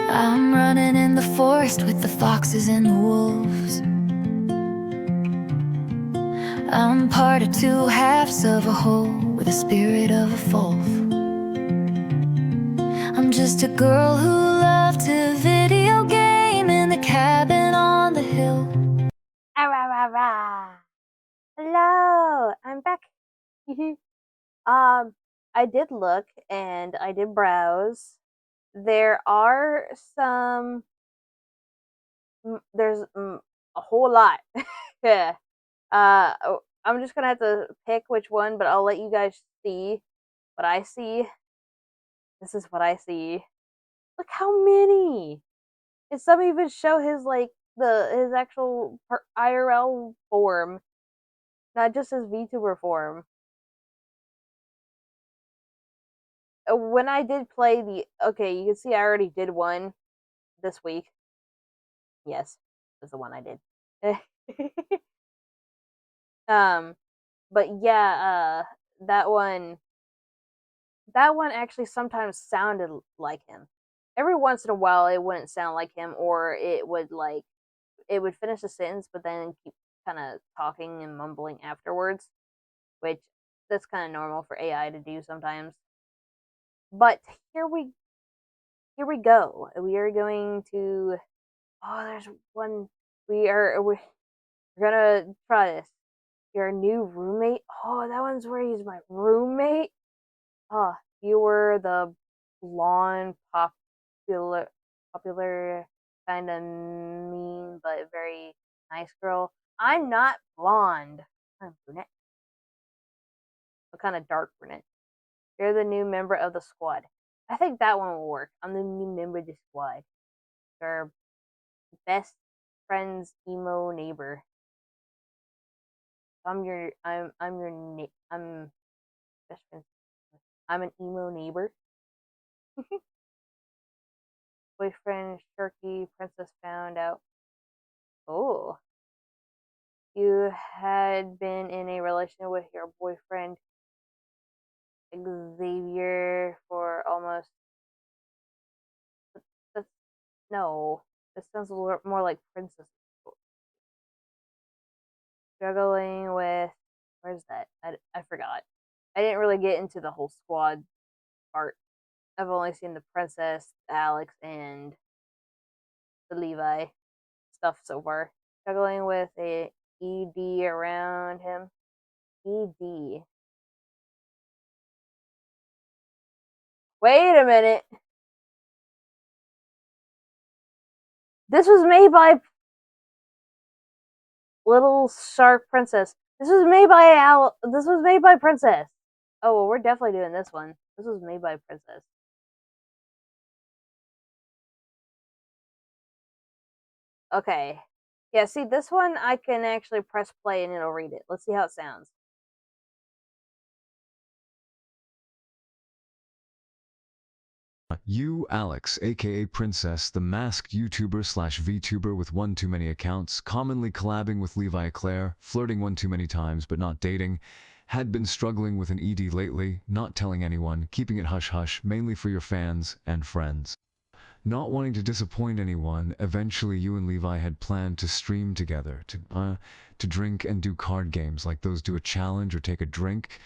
I'm running in the forest with the foxes and the wolves. I'm part of two halves of a whole with the spirit of a wolf. I'm just a girl who loved to video game in the cabin on the hill. Ah, rah, rah, rah. Hello, I'm back. I did look and I did browse. There are some. There's a whole lot. Yeah. I'm just gonna have to pick which one, but I'll let you guys see what I see. This is what I see. Look how many! And some even show his actual IRL form, not just his VTuber form. When I did play you can see I already did one this week. Yes, that's the one I did. um, but yeah, that one that one actually sometimes sounded like him. Every once in a while, it wouldn't sound like him, or it would finish a sentence, but then keep kind of talking and mumbling afterwards, which that's kind of normal for AI to do sometimes. But here we here we go. We are going to. Oh, there's one. We're gonna try this. Your new roommate. Oh, that one's where he's my roommate. Oh, you were the blonde, popular, kind of mean but very nice girl. I'm not blonde. I'm brunette. What kind of dark brunette? You're the new member of the squad. I think that one will work. I'm the new member of the squad. Your best friend's emo neighbor. I'm best friend. I'm an emo neighbor. Boyfriend, Sharky, princess found out. Oh, you had been in a relationship with your boyfriend Xavier for almost. That's no. This sounds a little more like princess. Struggling with. Where's that? I forgot. I didn't really get into the whole squad part. I've only seen the princess, Alex, and the Levi stuff so far. Struggling with a ED around him. ED. Wait a minute. This was made by Little Shark Princess. This was made by Princess. Oh well, we're definitely doing this one. This was made by Princess. Okay. Yeah, see this one I can actually press play and it'll read it. Let's see how it sounds. You, Alex, aka Princess, the masked YouTuber slash VTuber with one too many accounts, commonly collabing with Levi Claire, flirting one too many times but not dating, had been struggling with an ED lately, not telling anyone, keeping it hush-hush, mainly for your fans and friends. Not wanting to disappoint anyone, eventually you and Levi had planned to stream together, to drink and do card games like those do a challenge or take a drink.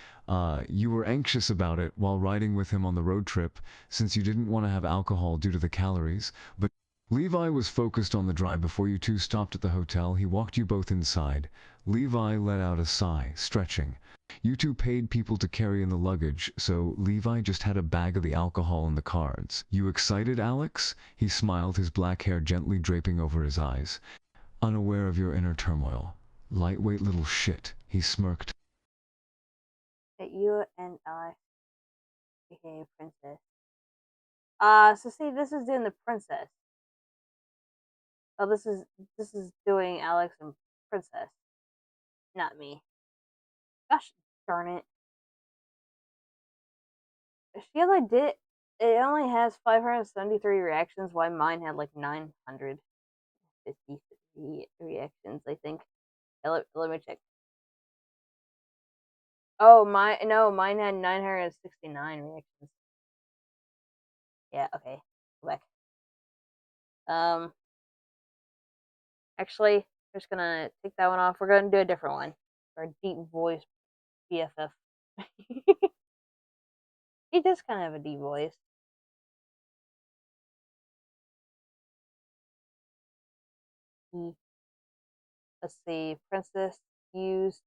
You were anxious about it while riding with him on the road trip, since you didn't want to have alcohol due to the calories, but Levi was focused on the drive. Before you two stopped at the hotel, he walked you both inside. Levi let out a sigh, stretching. You two paid people to carry in the luggage, so Levi just had a bag of the alcohol and the cards. You excited, Alex? He smiled, his black hair gently draping over his eyes. Unaware of your inner turmoil. Lightweight little shit, he smirked. That you and I became Princess. So see, this is doing the Princess. Oh, this is doing Alex and Princess, not me. Gosh darn it! She only did. It only has 573 reactions. Why mine had like 950 reactions? I think. Let me check. Oh my no, mine had 969 reactions. Yeah. Okay. Go back. Um, actually, we're just gonna take that one off. We're gonna do a different one. Our deep voice BFF. He does kind of have a deep voice. He, let's see, used,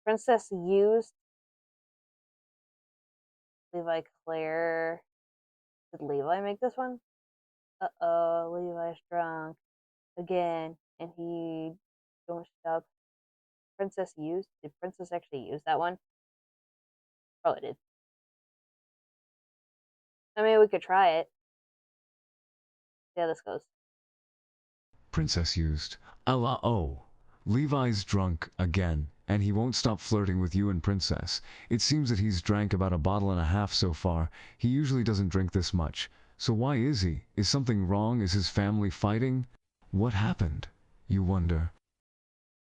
Princess used, Levi Claire. Did Levi make this one? Uh-oh, Levi's drunk again, and he don't stop. Princess used? Did Princess actually use that one? Probably did. I mean, we could try it. See how this goes. Princess used. Allah oh. Levi's drunk again, and he won't stop flirting with you and Princess. It seems that he's drank about a bottle and a half so far. He usually doesn't drink this much. So why is he? Is something wrong? Is his family fighting? What happened? You wonder.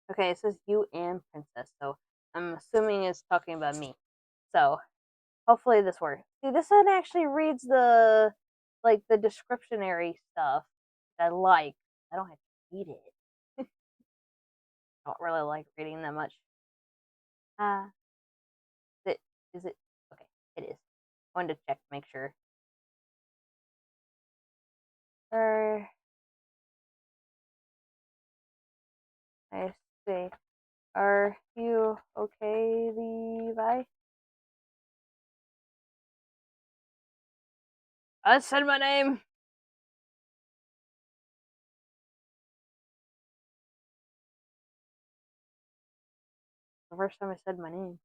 Okay, it says you and Princess, so I'm assuming it's talking about me. So hopefully this works. See, this one actually reads the the descriptionary stuff that I like. I don't have to read it. I don't really like reading that much. Uh is it okay, it is. I wanted to check to make sure. Are I see. Are you okay, Levi? I said my name. The first time I said my name.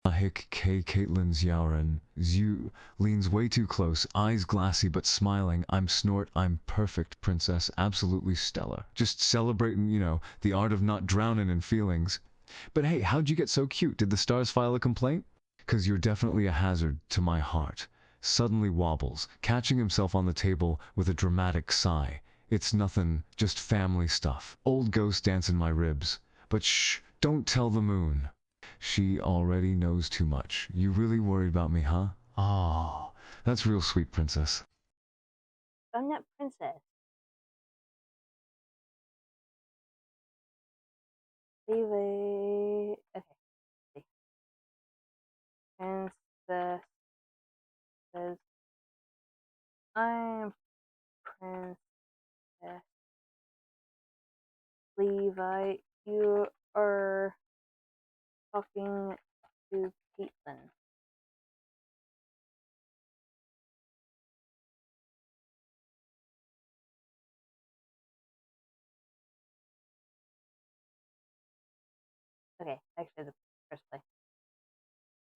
Hick K. Caitlin's Yowren. Zu leans way too close, eyes glassy but smiling. I'm snort, I'm perfect, Princess, absolutely stellar. Just celebrating, the art of not drowning in feelings. But hey, how'd you get so cute? Did the stars file a complaint? 'Cause you're definitely a hazard to my heart. Suddenly wobbles, catching himself on the table with a dramatic sigh. It's nothing, just family stuff. Old ghost dance in my ribs. But shh, don't tell the moon. She already knows too much. You really worried about me, huh? Oh, that's real sweet, Princess. I'm not Princess. Levi. Okay. Princess says, I'm Princess Levi. You are talking to Caitlin. Okay, actually, the first play.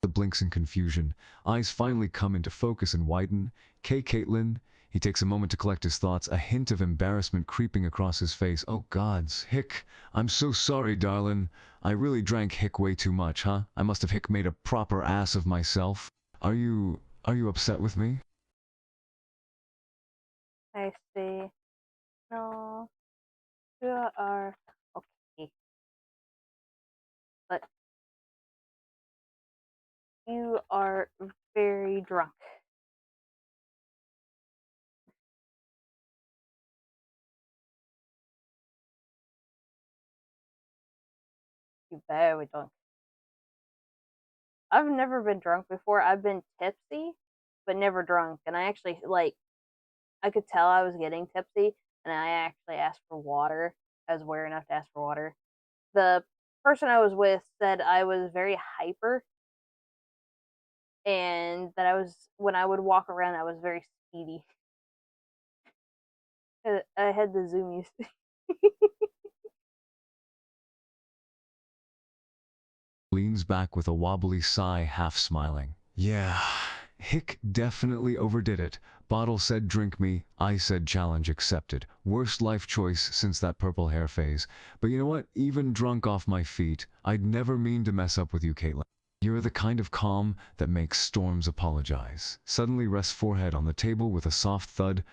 The blinks in confusion. Eyes finally come into focus and widen. Caitlin. He takes a moment to collect his thoughts, a hint of embarrassment creeping across his face. Oh gods, Hick, I'm so sorry, darling. I really drank Hick way too much, huh? I must have Hick made a proper ass of myself. Are you upset with me? I see. No, you are okay, but you are very drunk. You very drunk. I've never been drunk before. I've been tipsy, but never drunk. And I actually I could tell I was getting tipsy, and I actually asked for water. I was aware enough to ask for water. The person I was with said I was very hyper, and that I was when I would walk around, I was very speedy. I had the zoomies. Leans back with a wobbly sigh, half smiling. Yeah, Hick definitely overdid it. Bottle said drink me, I said challenge accepted. Worst life choice since that purple hair phase. But you know what? Even drunk off my feet, I'd never mean to mess up with you, Caitlin. You're the kind of calm that makes storms apologize. Suddenly rests forehead on the table with a soft thud.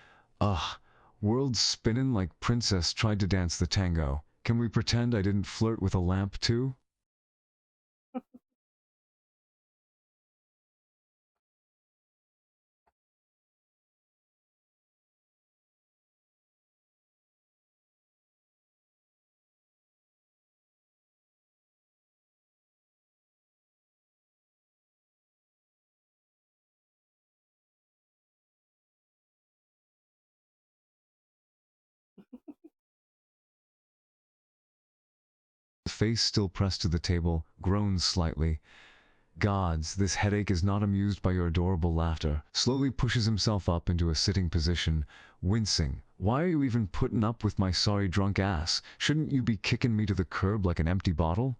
Ugh, world's spinning like Princess tried to dance the tango. Can we pretend I didn't flirt with a lamp too? face still pressed to the table, groans slightly. Gods, this headache is not amused by your adorable laughter. Slowly pushes himself up into a sitting position, wincing. Why are you even putting up with my sorry drunk ass? Shouldn't you be kicking me to the curb like an empty bottle?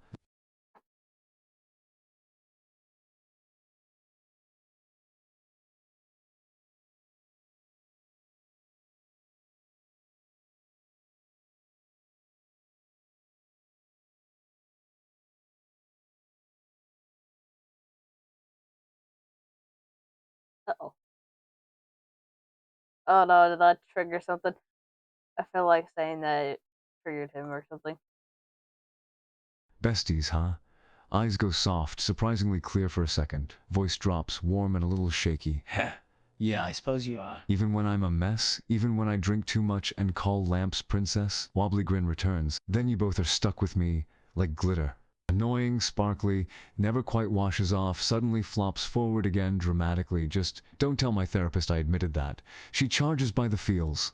Uh-oh. Oh no, did that trigger something? I feel like saying that it triggered him or something. Besties, huh? Eyes go soft, surprisingly clear for a second. Voice drops, warm and a little shaky. Heh. Yeah, I suppose you are. Even when I'm a mess, even when I drink too much and call lamps princess, wobbly grin returns. Then you both are stuck with me, like glitter. Annoying, sparkly, never quite washes off, suddenly flops forward again dramatically. Just don't tell my therapist I admitted that. She charges by the feels.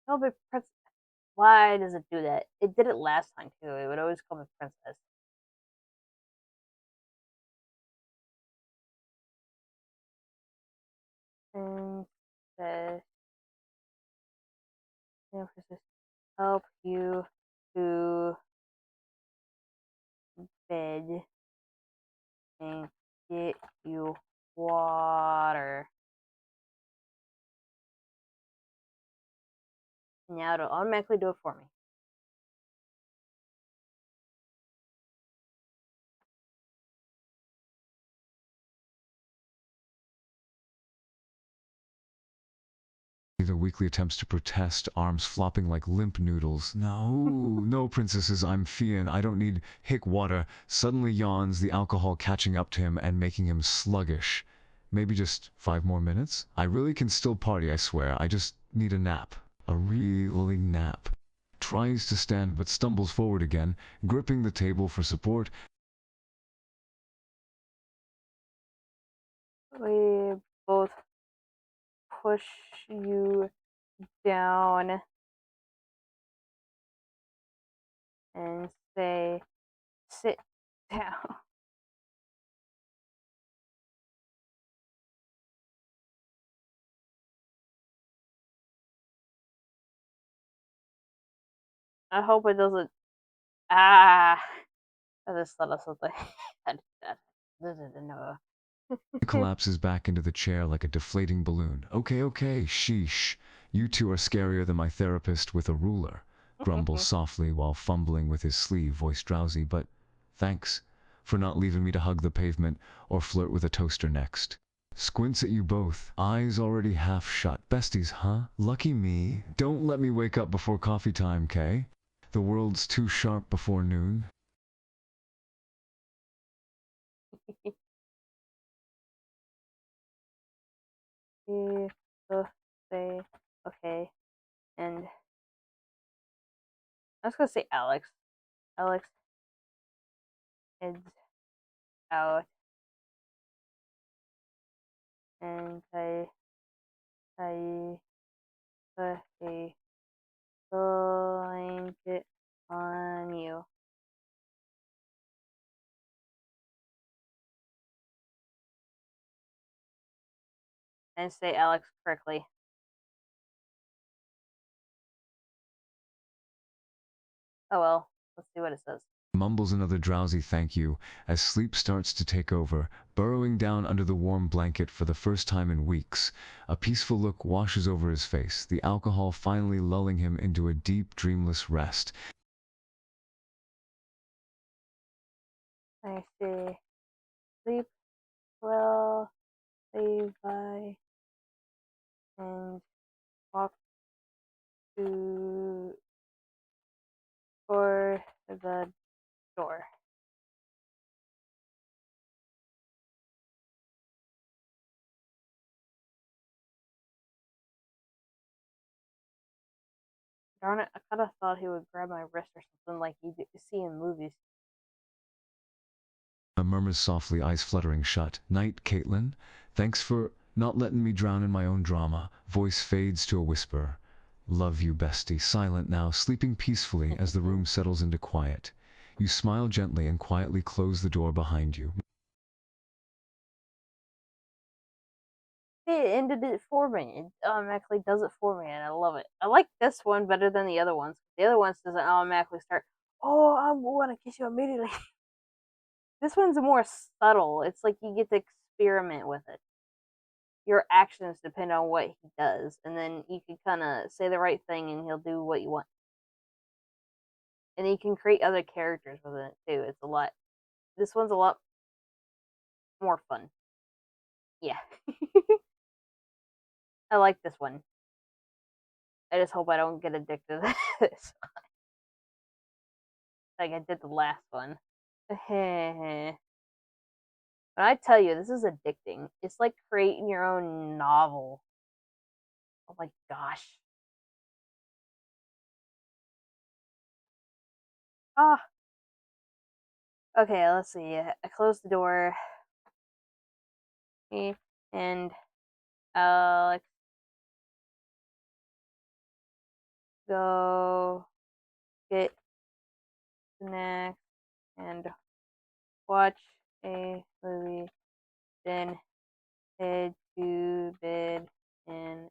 Call me princess. Why does it do that? It did it last time too. It would always call me princess. Princess. Princess. Help you to bed and get you water. Now it'll automatically do it for me. The weekly attempts to protest, arms flopping like limp noodles. No, princesses, I'm Fian. I don't need hick water. Suddenly yawns, the alcohol catching up to him and making him sluggish. Maybe just 5 more minutes? I really can still party, I swear. I just need a nap. A really nap. Tries to stand but stumbles forward again, gripping the table for support. We both push you down and say, sit down. I hope it doesn't. Ah, I just thought of something. I didn't know. Collapses back into the chair like a deflating balloon. Okay, sheesh. You two are scarier than my therapist with a ruler. Grumbles softly while fumbling with his sleeve, voice drowsy, but thanks for not leaving me to hug the pavement or flirt with a toaster next. Squints at you both, eyes already half shut. Besties, huh? Lucky me. Don't let me wake up before coffee time, Kay? The world's too sharp before noon. We both say, okay, and I was gonna say Alex. Alex heads out, and I put a blanket on you. And say Alex correctly. Oh well, let's see what it says. Mumbles another drowsy thank you as sleep starts to take over, burrowing down under the warm blanket for the first time in weeks. A peaceful look washes over his face, the alcohol finally lulling him into a deep, dreamless rest. I say, sleep well, Levi, and walk to for the door. Darn it, I kind of thought he would grab my wrist or something like you see in movies. Murmurs softly, eyes fluttering shut. Night, Caitlin. Thanks for Not letting me drown in my own drama. Voice fades to a whisper. Love you, bestie. Silent now, sleeping peacefully as the room settles into quiet. You smile gently and quietly close the door behind you. It ended it for me. It automatically does it for me, and I love it. I like this one better than the other ones. The other ones doesn't automatically start. Oh, I want to kiss you immediately. This one's more subtle. It's like you get to experiment with it. Your actions depend on what he does, and then you can kind of say the right thing, and he'll do what you want. And you can create other characters with it too. It's a lot. This one's a lot more fun. Yeah, I like this one. I just hope I don't get addicted to this, like I did the last one. But I tell you, this is addicting. It's like creating your own novel. Oh my gosh. Ah, okay, let's see. I closed the door. And Alex, go get snacks and watch a movie. Then head to bed in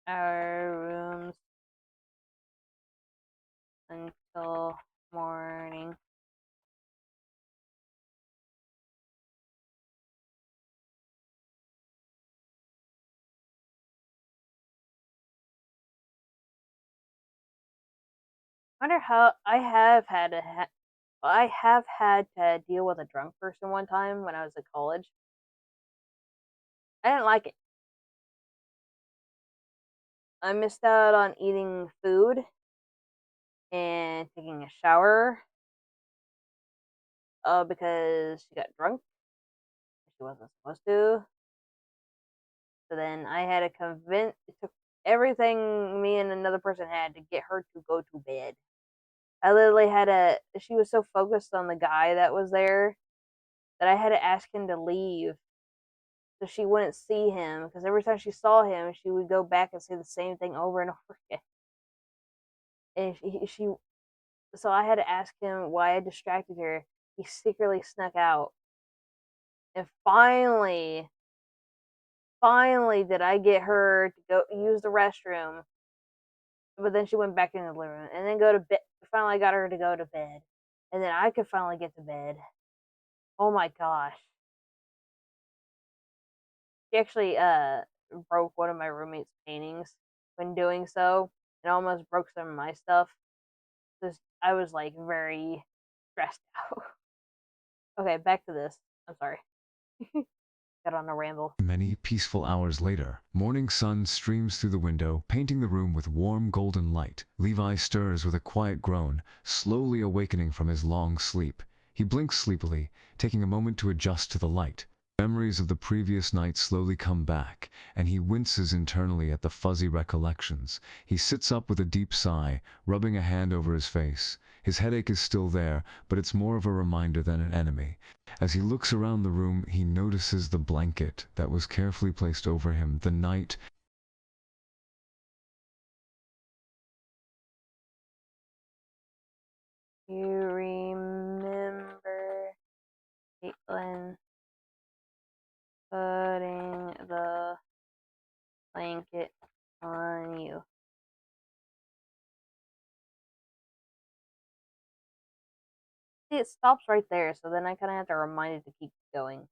our rooms until morning. Wonder how I have had to deal with a drunk person one time when I was at college. I didn't like it. I missed out on eating food and taking a shower because she got drunk. She wasn't supposed to. So then I had to convince, it took everything me and another person had to get her to go to bed. I literally had to, she was so focused on the guy that was there that I had to ask him to leave so she wouldn't see him because every time she saw him, she would go back and say the same thing over and over again. And so I had to ask him why I distracted her. He secretly snuck out. And finally did I get her to go use the restroom. But then she went back into the living room and then go to bed. Finally got her to go to bed. And then I could finally get to bed. Oh my gosh. She actually broke one of my roommate's paintings when doing so and almost broke some of my stuff. Because I was like very stressed out. Okay, back to this. I'm sorry. Got on a ramble. Many peaceful hours later, morning sun streams through the window, painting the room with warm golden light. Levi stirs with a quiet groan, slowly awakening from his long sleep. He blinks sleepily, taking a moment to adjust to the light. Memories of the previous night slowly come back, and he winces internally at the fuzzy recollections. He sits up with a deep sigh, rubbing a hand over his face. His headache is still there, but it's more of a reminder than an enemy. As he looks around the room, he notices the blanket that was carefully placed over him the night. You remember Caitlin putting the blanket on you. See, it stops right there, so then I kind of have to remind it to keep going.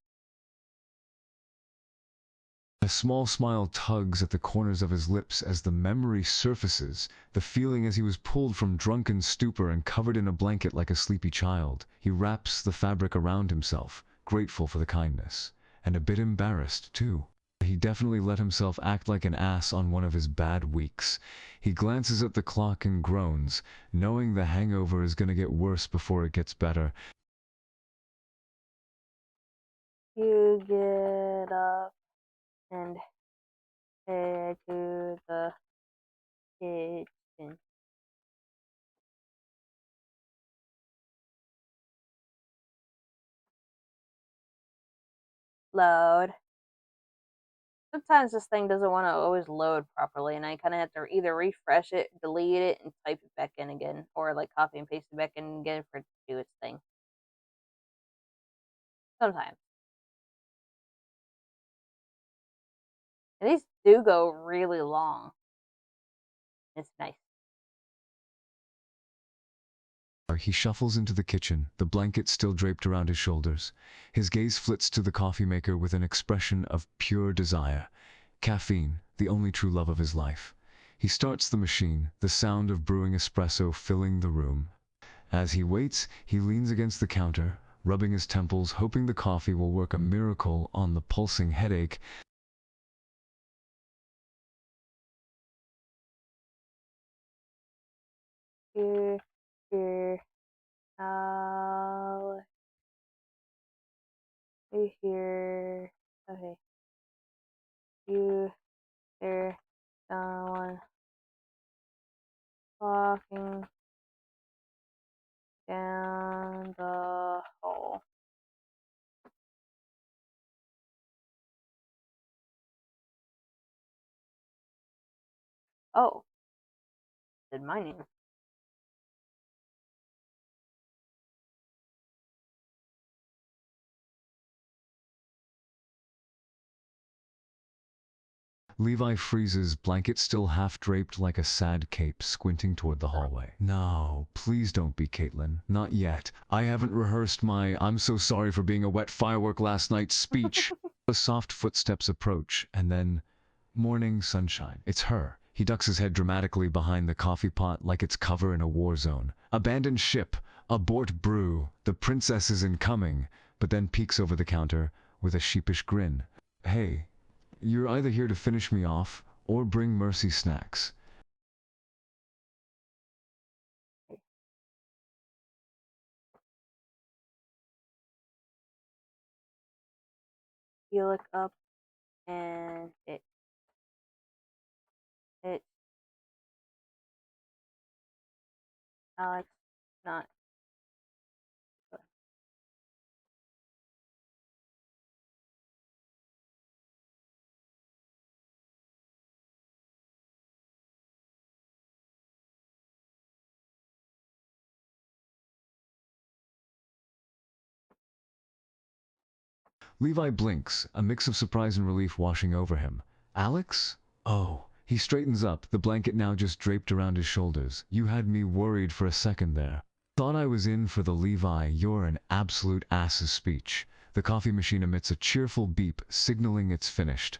A small smile tugs at the corners of his lips as the memory surfaces, the feeling as he was pulled from drunken stupor and covered in a blanket like a sleepy child. He wraps the fabric around himself, grateful for the kindness, and a bit embarrassed, too. He definitely let himself act like an ass on one of his bad weeks. He glances at the clock and groans, knowing the hangover is gonna get worse before it gets better. You get up and head to the kitchen. Load. Sometimes this thing doesn't want to always load properly, and I kind of have to either refresh it, delete it, and type it back in again, or like copy and paste it back in again for it to do its thing. Sometimes. And these do go really long. It's nice. He shuffles into the kitchen, the blanket still draped around his shoulders. His gaze flits to the coffee maker with an expression of pure desire. Caffeine, the only true love of his life. He starts the machine, the sound of brewing espresso filling the room. As he waits, he leans against the counter, rubbing his temples, hoping the coffee will work a miracle on the pulsing headache. Here, here, uh, you here. Okay. You hear someone walking down the hall. Oh, said my name. Levi freezes, blanket still half draped like a sad cape, squinting toward the hallway. No, please don't be Caitlin. Not yet. I haven't rehearsed my "I'm so sorry for being a wet firework last night" speech. The soft footsteps approach, and then morning sunshine. It's her. He ducks his head dramatically behind the coffee pot like it's cover in a war zone. Abandoned ship. Abort brew. The princess is incoming. But then peeks over the counter with a sheepish grin. Hey, you're either here to finish me off or bring Mercy snacks. You look up and it Alex not Levi blinks, a mix of surprise and relief washing over him. Alex? Oh. He straightens up, the blanket now just draped around his shoulders. You had me worried for a second there. Thought I was in for the "Levi, you're an absolute ass's" speech. The coffee machine emits a cheerful beep, signaling it's finished.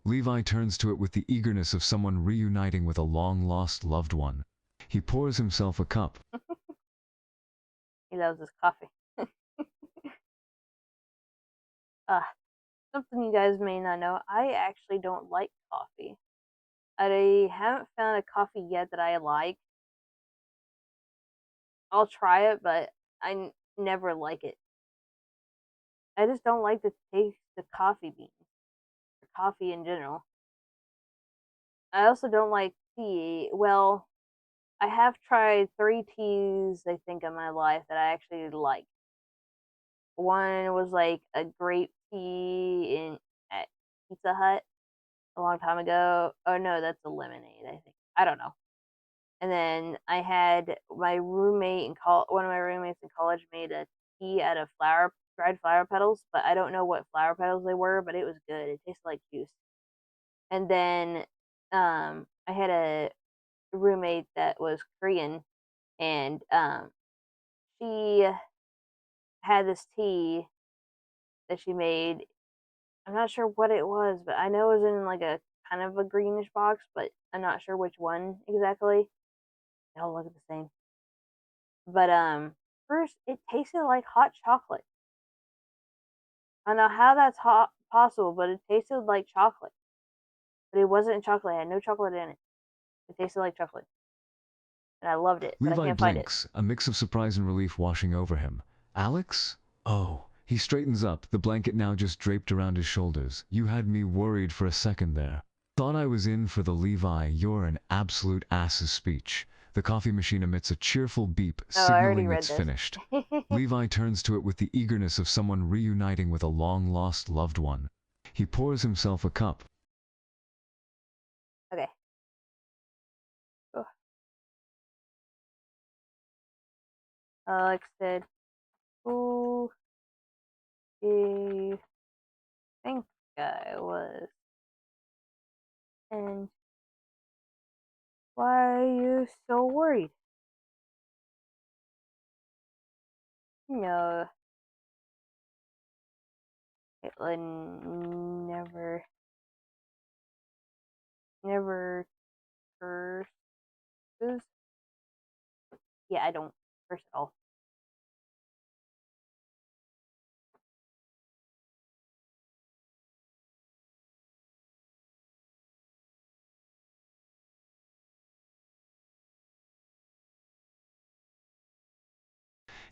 Levi turns to it with the eagerness of someone reuniting with a long-lost loved one. He pours himself a cup. he loves his coffee. uh Something you guys may not know, I actually don't like coffee. I haven't found a coffee yet that I like. I'll try it, but never like it. I just don't like the taste of coffee beans, or coffee in general. I also don't like tea. Well, I have tried 3 teas, I think, in my life that I actually like. One was like a grape tea in at Pizza Hut a long time ago. Oh no, that's a lemonade, I think. I don't know. And then I had my roommate in one of my roommates in college made a tea out of dried flower petals, but I don't know what flower petals they were, but it was good. It tasted like juice. And then I had a roommate that was Korean, and she had this tea that she made. I'm not sure what it was, but I know it was in like a kind of a greenish box, but I'm not sure which one exactly. They all look the same. But first it tasted like hot chocolate. I don't know how that's possible, but it tasted like chocolate. But it wasn't chocolate. It had no chocolate in it. It tasted like chocolate. And I loved it, but I Levi can't find it. blinks, a mix of surprise and relief washing over him. Alex? Oh. He straightens up, the blanket now just draped around his shoulders. You had me worried for a second there. Thought I was in for the "Levi, you're an absolute ass's" speech. The coffee machine emits a cheerful beep, Oh, I already signaling read it's this. finished. Levi turns to it with the eagerness of someone reuniting with a long-lost loved one. He pours himself a cup. Alex said, "Who do you think I was? And why are you so worried?" No, Caitlin never curses. Yeah, I don't curse at all.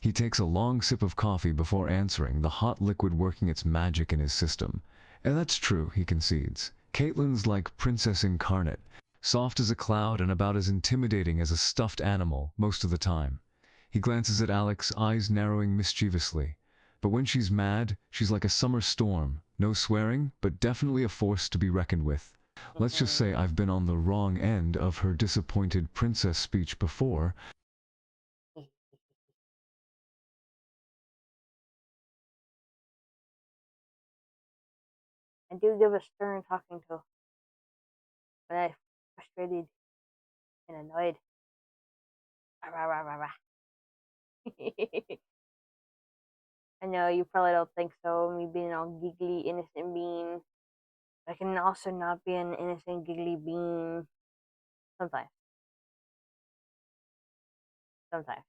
He takes a long sip of coffee before answering, the hot liquid working its magic in his system. And that's true, he concedes. Caitlin's like princess incarnate, soft as a cloud and about as intimidating as a stuffed animal most of the time. He glances at Alex, eyes narrowing mischievously. But when she's mad, she's like a summer storm. No swearing, but definitely a force to be reckoned with. Let's just say I've been on the wrong end of her disappointed princess speech before. I do give a stern talking to when I'm frustrated and annoyed. Rah, rah, rah, rah. I know you probably don't think so, me being all giggly, innocent bean. I can also not be an innocent, giggly bean. Sometimes. Sometimes.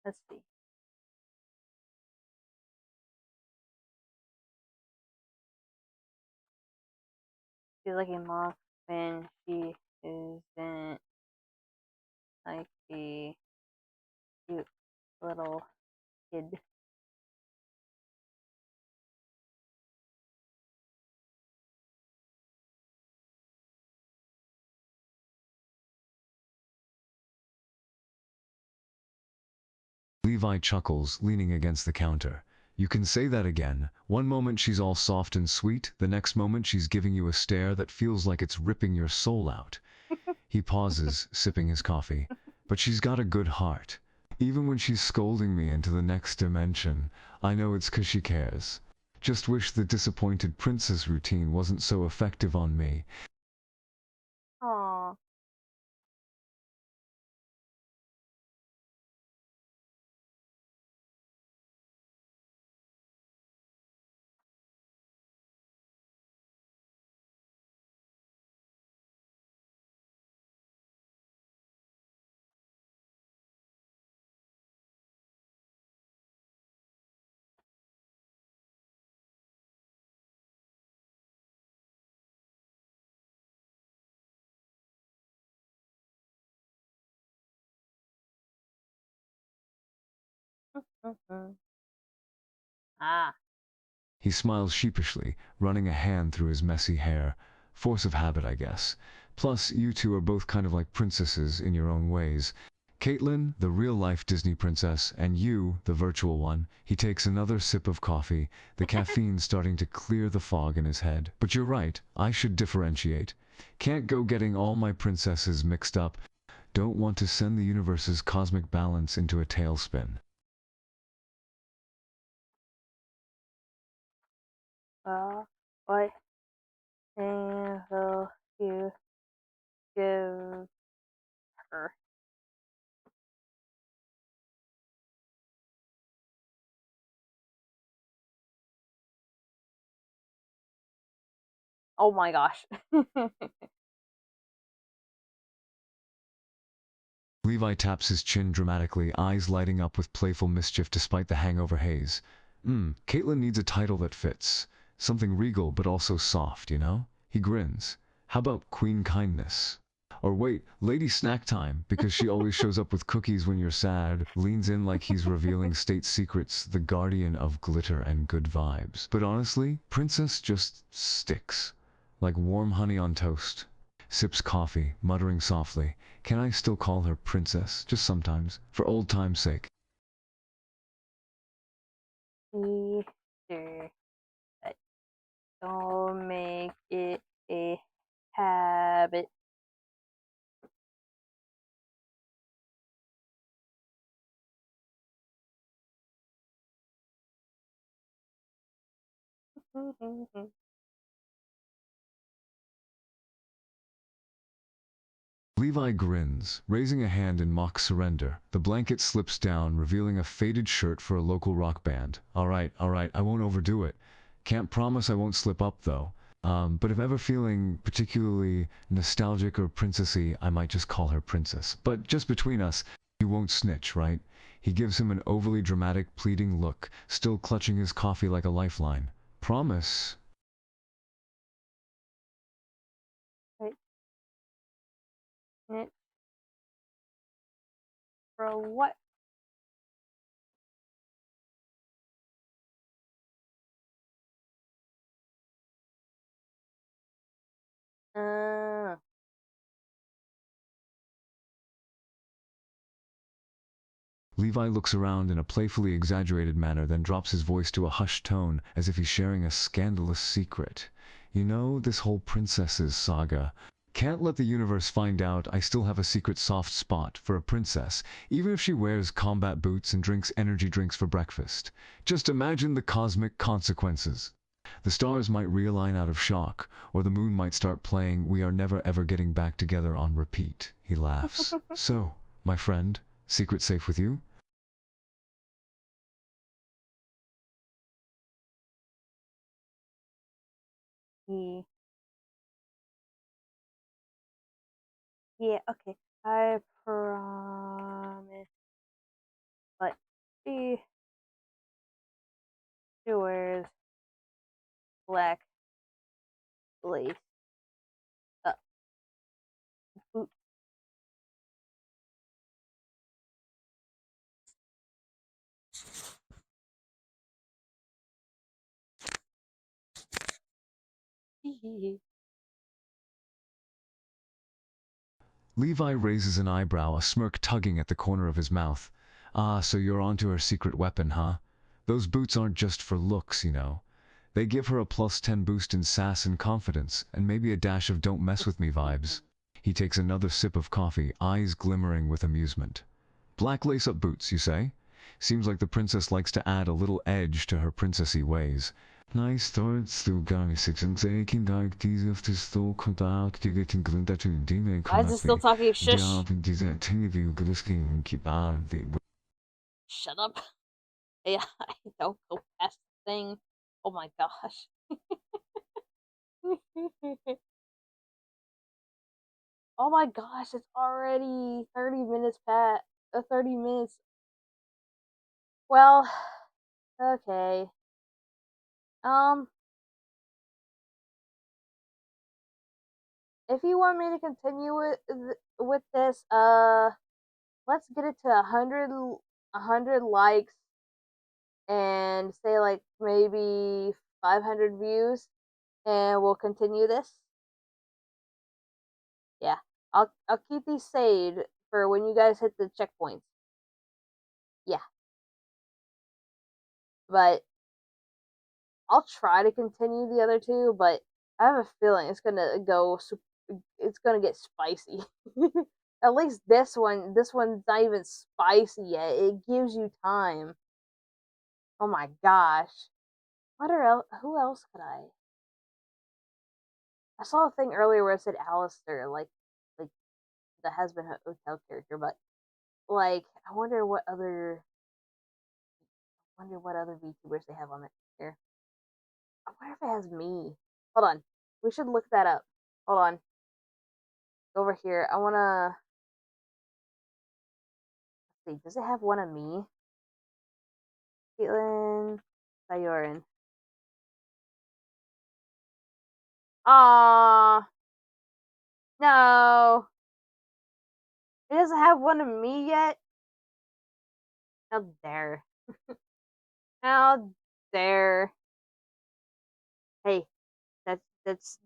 Let's see. She's like a moth when she isn't like a cute little kid. Levi chuckles, leaning against the counter. You can say that again. One moment she's all soft and sweet, the next moment she's giving you a stare that feels like it's ripping your soul out. He pauses, sipping his coffee. But she's got a good heart. Even when she's scolding me into the next dimension, I know it's 'cause she cares. Just wish the disappointed princess routine wasn't so effective on me. Aww. Mm-hmm. Ah. He smiles sheepishly, running a hand through his messy hair. Force of habit, I guess. Plus, you two are both kind of like princesses in your own ways. Caitlin, the real-life Disney princess, and you, the virtual one. He takes another sip of coffee, the caffeine starting to clear the fog in his head. But you're right, I should differentiate. Can't go getting all my princesses mixed up. Don't want to send the universe's cosmic balance into a tailspin. Well, what name will you give her? Oh my gosh. Levi taps his chin dramatically, eyes lighting up with playful mischief despite the hangover haze. Caitlin needs a title that fits. Something regal but also soft, you know? He grins. How about Queen Kindness? Or wait, Lady Snack Time, because she always shows up with cookies when you're sad, leans in like he's revealing state secrets, the guardian of glitter and good vibes. But honestly, Princess just sticks. Like warm honey on toast. Sips coffee, muttering softly, can I still call her Princess? Just sometimes, for old time's sake. Sure, but don't make it a habit. Levi grins, raising a hand in mock surrender. The blanket slips down, revealing a faded shirt for a local rock band. Alright, I won't overdo it. Can't promise I won't slip up though. But if ever feeling particularly nostalgic or princessy, I might just call her Princess. But just between us, you won't snitch, right? He gives him an overly dramatic, pleading look, still clutching his coffee like a lifeline. Promise? Wait, snitch for what? Uh, Levi looks around in a playfully exaggerated manner, then drops his voice to a hushed tone, as if he's sharing a scandalous secret. You know, this whole princesses saga. Can't let the universe find out I still have a secret soft spot for a princess, even if she wears combat boots and drinks energy drinks for breakfast. Just imagine the cosmic consequences. The stars might realign out of shock, or the moon might start playing We Are Never Ever Getting Back Together on repeat. He laughs. So, my friend, secret safe with you? yeah, yeah, okay. I promise. But she wears black lace up boots. Levi raises an eyebrow, a smirk tugging at the corner of his mouth. Ah, so you're onto her secret weapon, huh? Those boots aren't just for looks, you know. They give her a +10 boost in sass and confidence, and maybe a dash of don't mess with me vibes. He takes another sip of coffee, eyes glimmering with amusement. Black lace-up boots, you say? Seems like the princess likes to add a little edge to her princessy ways. Nice thoughts to gang section taking like these of the store contact getting grund that you didn't Why is it still talking? Shush. these activity glisking keep on the Shut up. Yeah, I don't go past the thing. Oh my gosh. Oh my gosh, it's already 30 minutes past 30 minutes. Well, okay. Um, if you want me to continue with this, let's get it to 100 likes and say like maybe 500 views and we'll continue this. Yeah. I'll keep these saved for when you guys hit the checkpoints. Yeah. But I'll try to continue the other two, but I have a feeling it's gonna get spicy. At least this one's not even spicy yet. It gives you time. Oh my gosh. Who else could I saw a thing earlier where it said Alistair, like the husband hotel character, but like I wonder what other VTubers they have on it here. I wonder if it has me. Hold on. We should look that up. Hold on. Over here. I wanna see. Does it have one of me? Caitlin Sayorin. Ah, No, he doesn't have one of me yet. How dare! How dare! Hey, that that's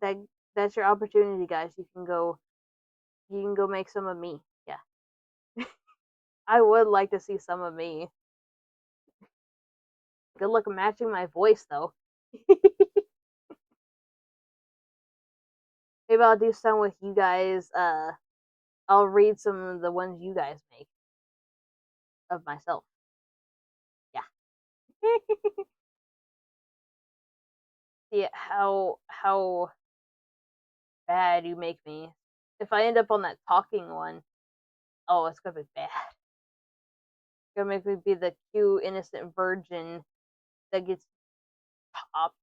your opportunity, guys. You can go make some of me. Yeah, I would like to see some of me. Good luck matching my voice though. Maybe I'll do some with you guys. I'll read some of the ones you guys make of myself. Yeah. See how bad you make me. If I end up on that talking one, oh, it's gonna be bad. It's gonna make me be the cute innocent virgin that gets topped,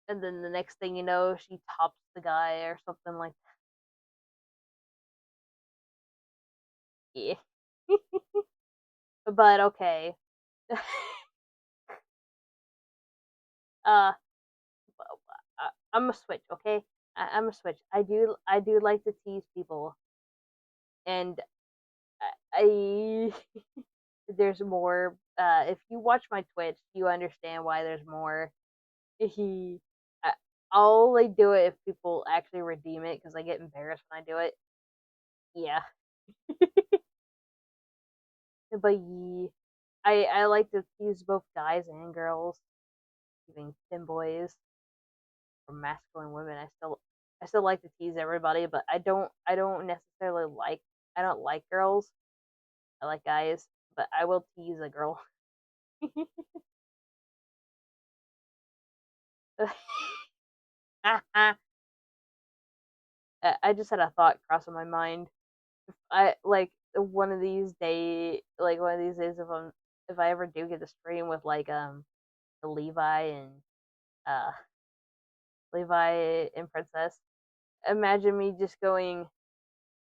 and then the next thing you know, she tops the guy or something like that. Yeah. But okay. uh, I'm a switch. Okay, I'm a switch. I do like to tease people, and I there's more. If you watch my Twitch, you understand why there's more. He, I, I'll only do it if people actually redeem it because I get embarrassed when I do it. Yeah, but I like to tease both guys and girls, even boys or masculine women. I still like to tease everybody, but I don't necessarily like I don't like girls. I like guys, but I will tease a girl. I just had a thought cross in my mind. I like one of these days, if I ever do get to stream with like the uh Levi and Princess, imagine me just going,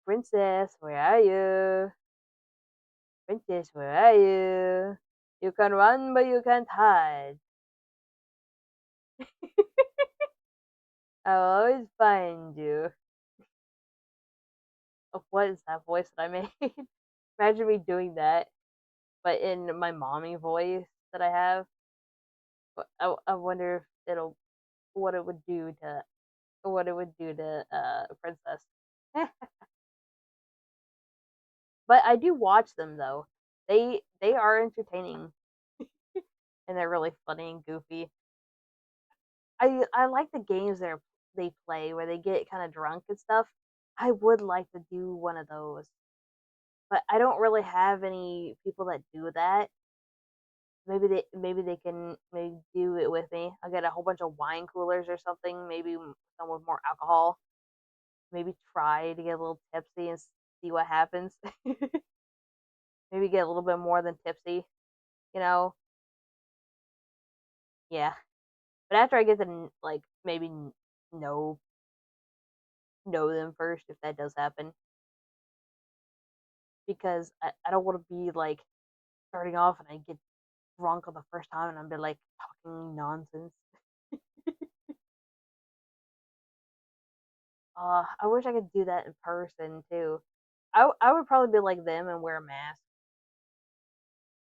Princess, where are you? Princess, where are you? You can run, but you can't hide. I'll always find you. Oh, what is that voice that I made? Imagine me doing that, but in my mommy voice that I have. I wonder if it'll what it would do to Princess. But I do watch them though. They are entertaining and they're really funny and goofy. I like the games they play where they get kind of drunk and stuff. I would like to do one of those, but I don't really have any people that do that. Maybe they can maybe do it with me. I'll get a whole bunch of wine coolers or something. Maybe some with more alcohol. Maybe try to get a little tipsy and see what happens. Maybe get a little bit more than tipsy, you know? Yeah. But after I get to like maybe know know them first, if that does happen, because I don't want to be like starting off and I get drunk on the first time and I'm be like talking nonsense. I wish I could do that in person too. I would probably be like them and wear a mask.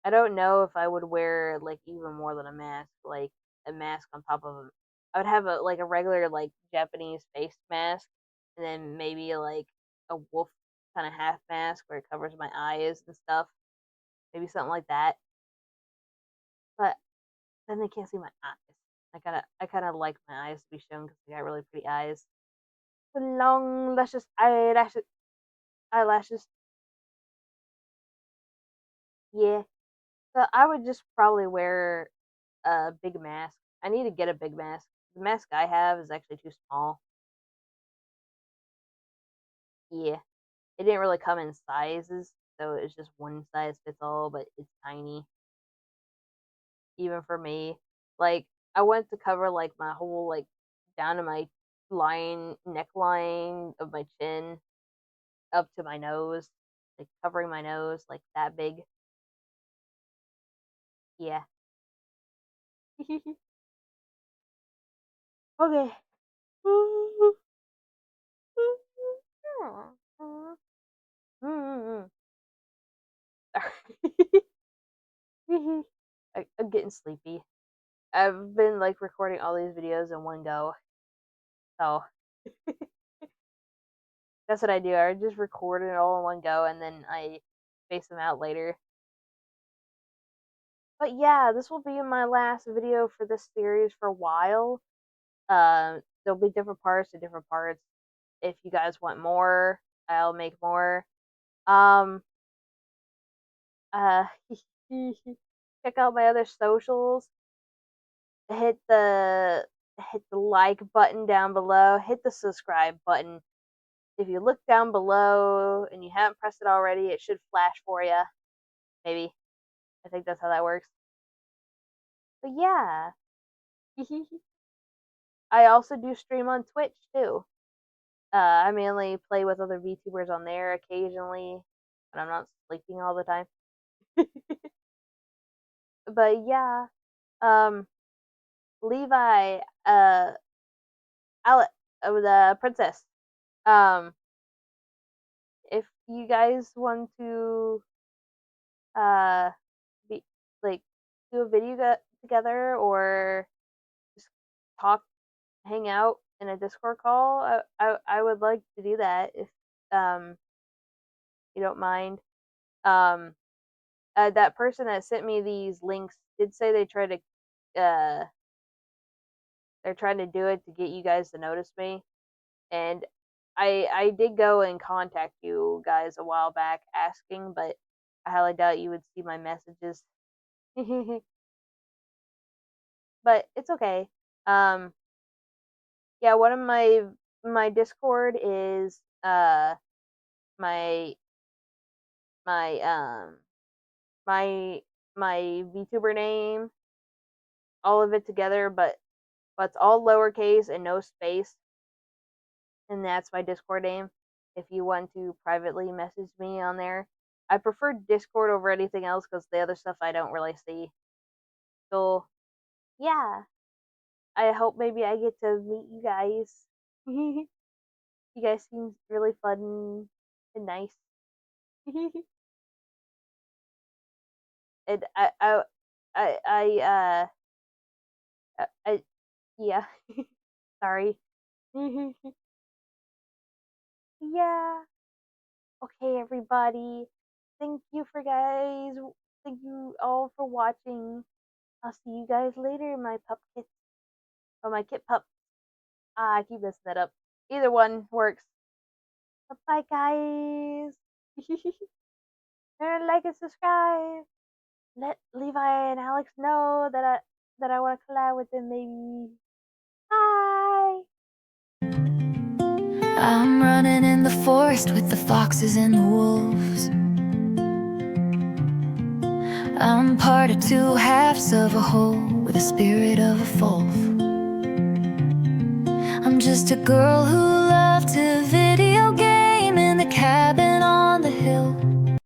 I don't know if I would wear like even more than a mask, like a mask on top of. I would have a regular like Japanese face mask, and then maybe like a wolf kind of half mask where it covers my eyes and stuff. Maybe something like that. But then they can't see my eyes. I kind of like my eyes to be shown because they got really pretty eyes. The long luscious eyelashes. Yeah. So I would just probably wear a big mask. I need to get a big mask. The mask I have is actually too small. Yeah. It didn't really come in sizes, so it's just one size fits all, but it's tiny, even for me. Like, I went to cover like my whole like down to my neckline of my chin up to my nose, like covering my nose like that big. Yeah. Okay. I'm getting sleepy. I've been like recording all these videos in one go, so that's what I do. I just record it all in one go and then I space them out later. But yeah, this will be my last video for this series for a while. There'll be different parts to different parts. If you guys want more, I'll make more. Um, uh, check out my other socials. Hit the like button down below. Hit the subscribe button. If you look down below and you haven't pressed it already, it should flash for you. Maybe. I think that's how that works. But yeah. I also do stream on Twitch too. I mainly play with other VTubers on there occasionally, but I'm not sleeping all the time. But yeah, um, Levi, Alec, the princess. Um, if you guys want to, uh, be like do a video together or just talk, hang out in a Discord call, I would like to do that if um you don't mind. Um, that person that sent me these links did say uh they're trying to do it to get you guys to notice me, and I did go and contact you guys a while back asking, but I highly doubt you would see my messages. But it's okay. Um, yeah, one of my Discord is my my my my VTuber name, all of it together, but it's all lowercase and no space, and that's my Discord name. If you want to privately message me on there, I prefer Discord over anything else because the other stuff I don't really see. So yeah, I hope maybe I get to meet you guys. You guys seem really fun and nice. And I yeah. Sorry. Yeah. Okay, everybody. Thank you for guys. Thank you all for watching. I'll see you guys later, my pup kits. Oh, my kit pup. Ah, I keep messing that up. Either one works. Bye, guys. And like and subscribe. Let Levi and Alex know that I want to collab with them, maybe. Bye. I'm running in the forest with the foxes and the wolves. I'm part of two halves of a whole with the spirit of a wolf. I'm just a girl who loved to visit